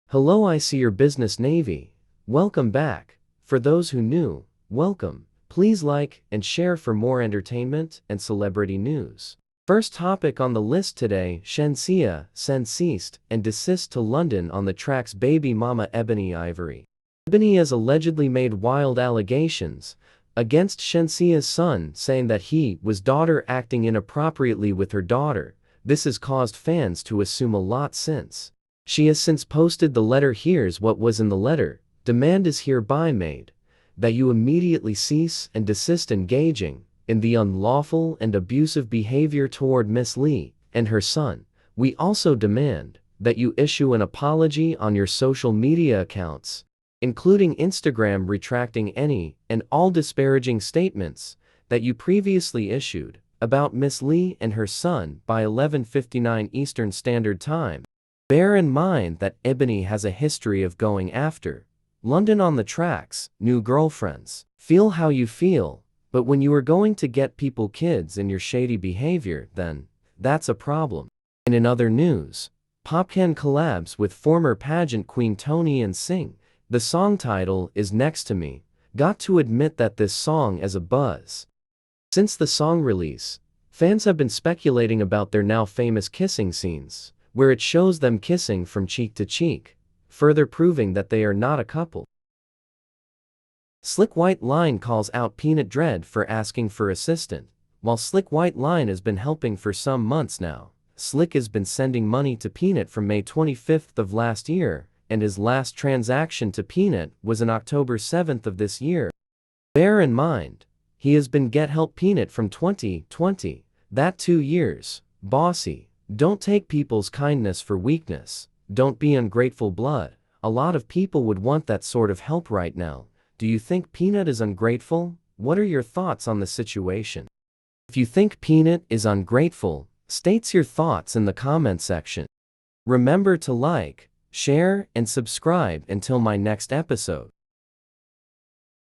Hello, I see your business Navy. Welcome back. For those who new, welcome. Please like and share for more entertainment and celebrity news. First topic on the list today, Shenseea ceased and desist to London on the track's baby mama Ebony Ivory. Ebony has allegedly made wild allegations against Shensea's son, saying that he was daughter acting inappropriately with her daughter. This has caused fans to assume a lot since. She has since posted the letter. Here's what was in the letter. Demand is hereby made that you immediately cease and desist engaging in the unlawful and abusive behavior toward Miss Lee and her son. We also demand that you issue an apology on your social media accounts, including Instagram, retracting any and all disparaging statements that you previously issued about Miss Lee and her son by 11:59 Eastern Standard Time. Bear in mind that Ebony has a history of going after London on the track's new girlfriends. Feel how you feel, but when you are going to get people kids in your shady behavior, then that's a problem. And in other news, Popcan collabs with former pageant queen Toni and Singh. The song title is Next to Me. Got to admit that this song is a buzz. Since the song release, fans have been speculating about their now famous kissing scenes, where it shows them kissing from cheek to cheek, further proving that they are not a couple. Slick White Line calls out Peanut Dread for asking for assistant. While Slick White Line has been helping for some months now, Slick has been sending money to Peanut from May 25th of last year, and his last transaction to Peanut was on October 7th of this year. Bear in mind, he has been Get Help Peanut from 2020, that 2 years. Bossy, don't take people's kindness for weakness, don't be ungrateful blood. A lot of people would want that sort of help right now. Do you think Peanut is ungrateful? What are your thoughts on the situation? If you think Peanut is ungrateful, state your thoughts in the comment section. Remember to like, share, and subscribe until my next episode.